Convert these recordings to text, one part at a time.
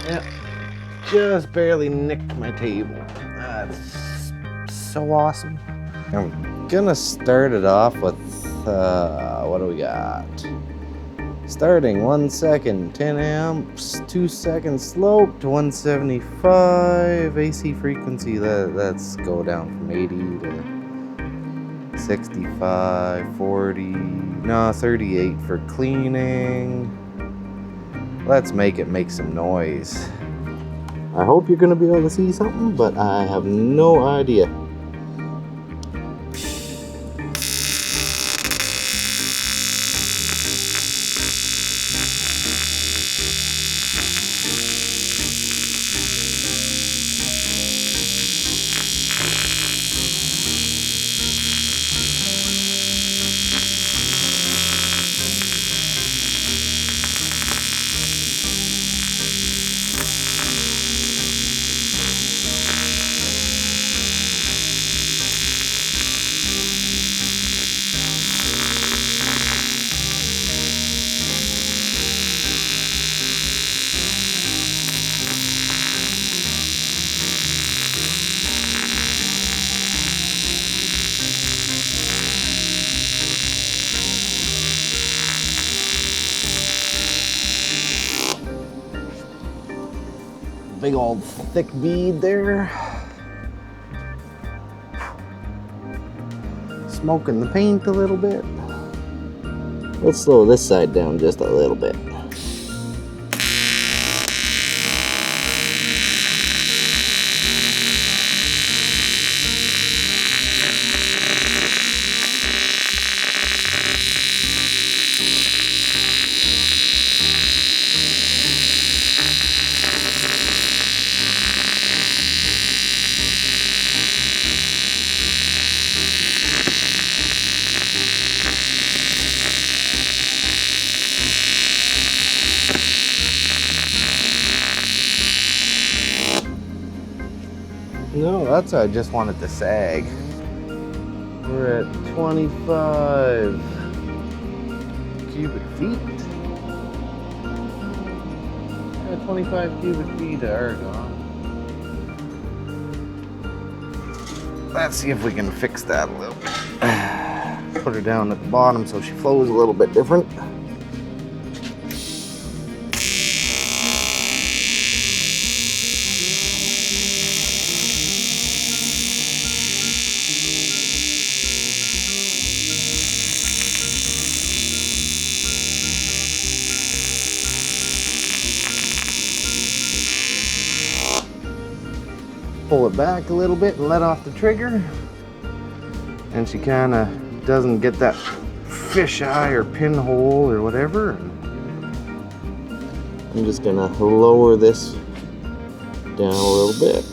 Yeah, just barely nicked my table. That's so awesome. I'm gonna start it off with, what do we got? Starting 1 second, 10 amps, 2 seconds slope to 175 AC frequency. Let's go down from 80 to 65, 40, no, 38 for cleaning. Let's make it make some noise. I hope you're gonna be able to see something, but I have no idea. Big old thick bead there. Smoking the paint a little bit. Let's slow this side down just a little bit. No, that's I just wanted to sag. We're at 25 cubic feet. Yeah, 25 cubic feet of argon. Let's see if we can fix that a little bit. Put her down at the bottom so she flows a little bit different. Pull it back a little bit and let off the trigger, and she kind of doesn't get that fish eye or pinhole or whatever. I'm just gonna lower this down a little bit.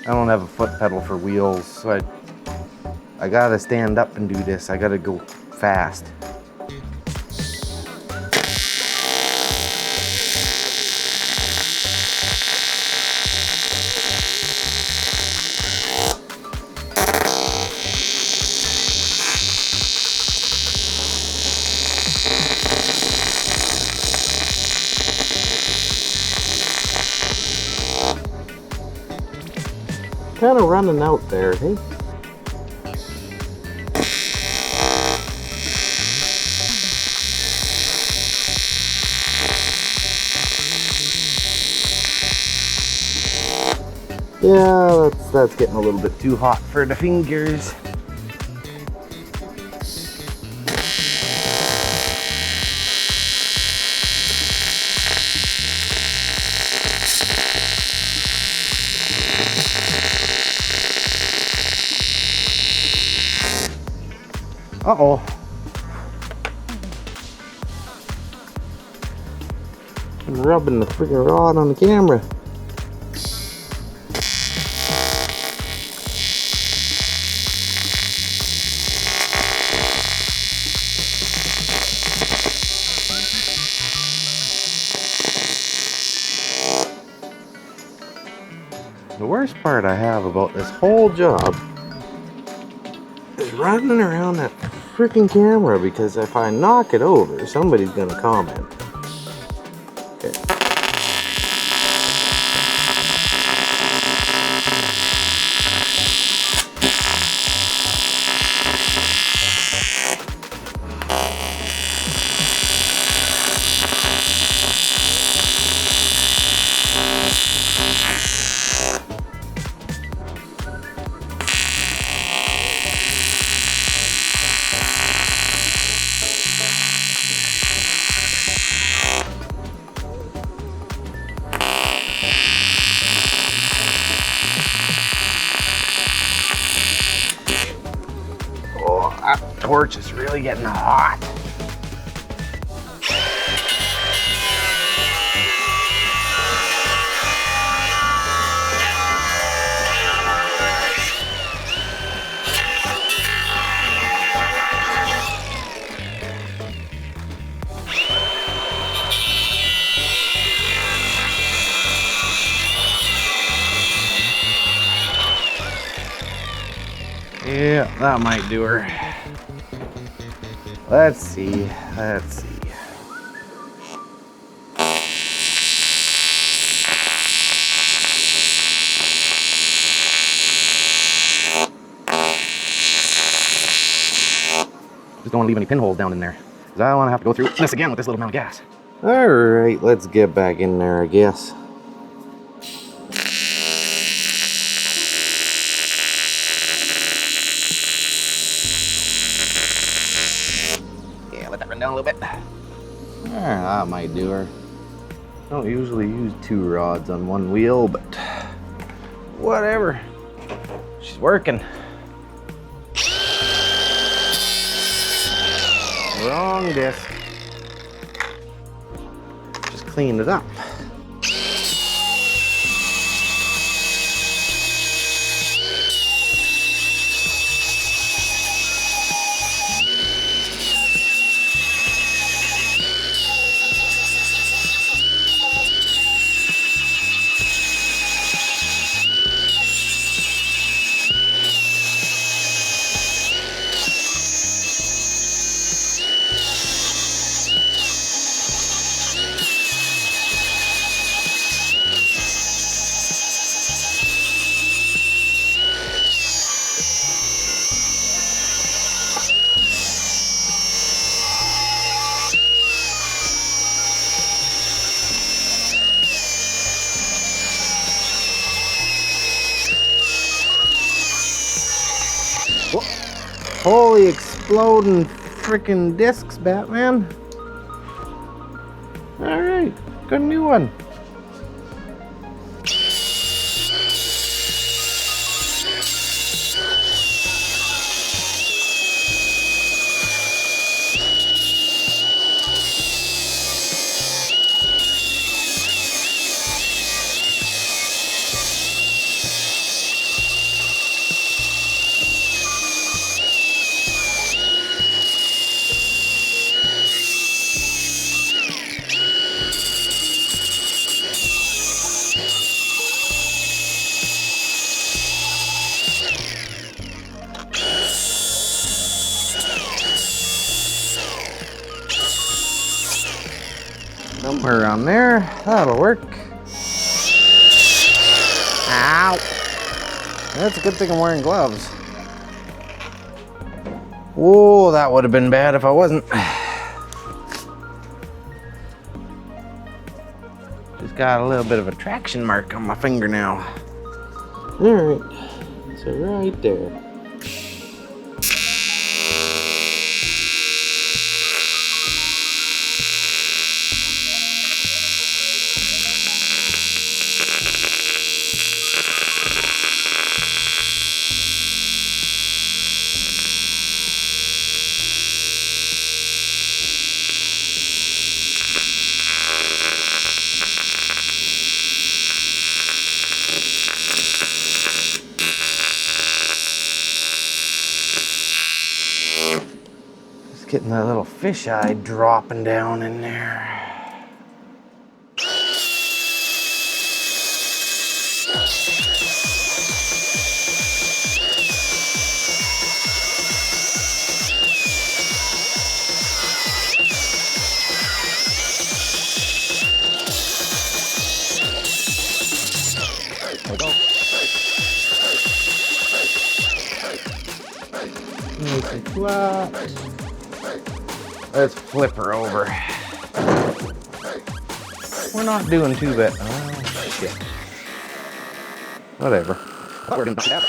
I don't have a foot pedal for wheels, so I gotta stand up and do this. I gotta go fast. Kind of running out there, hey? Yeah, that's getting a little bit too hot for the fingers. Uh-oh. I'm rubbing the freaking rod on the camera. The worst part I have about this whole job is running around that freaking camera, because if I knock it over, somebody's gonna comment. Okay. Oh, that torch is really getting hot. Yeah, that might do her. Let's see. Just don't want to leave any pinholes down in there, because I don't want to have to go through this again with this little amount of gas. Alright, let's get back in there, I guess. Let that run down a little bit. That might do her. I don't usually use 2 rods on one wheel, but whatever. She's working. Wrong disc. Just cleaned it up. Holy exploding freaking discs, Batman. Alright, got a new one. Somewhere around there, that'll work. Ow! That's a good thing I'm wearing gloves. Whoa, that would have been bad if I wasn't. Just got a little bit of a traction mark on my finger now. Alright, so right there. And that little fisheye dropping down in there. Nice and flat. Let's flip her over. We're not doing too bad. Oh, shit. Whatever. We're gonna have it.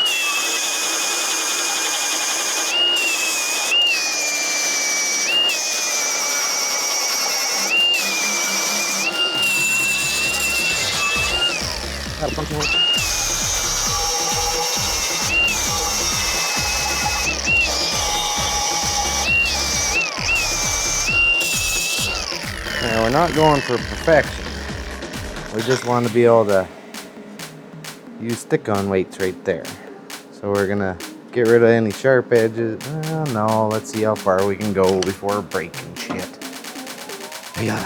Have a function work. Now, we're not going for perfection. We just want to be able to use stick-on weights right there. So we're gonna get rid of any sharp edges. No, let's see how far we can go before breaking shit. Yeah.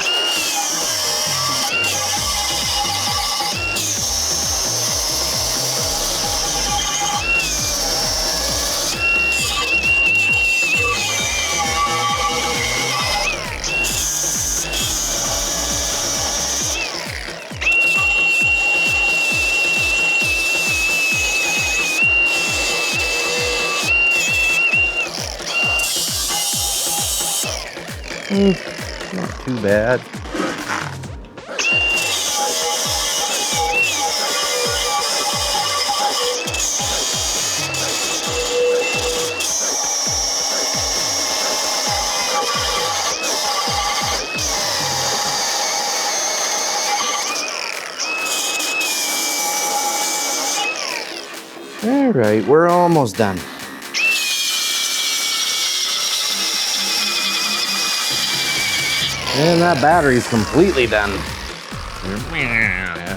Not too bad. All right, we're almost done. And that battery's completely done.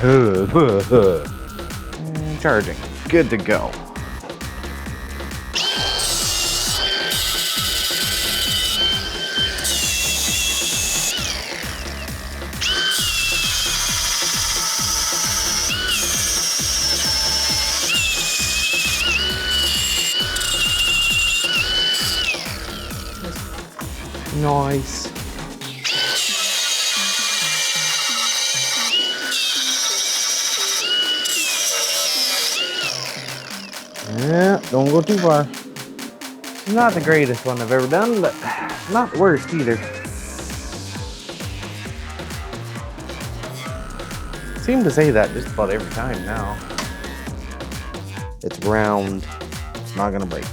And charging. Good to go. Nice. Yeah, don't go too far. Not the greatest one I've ever done, but not the worst either. Seem to say that just about every time now. It's round. It's not gonna break.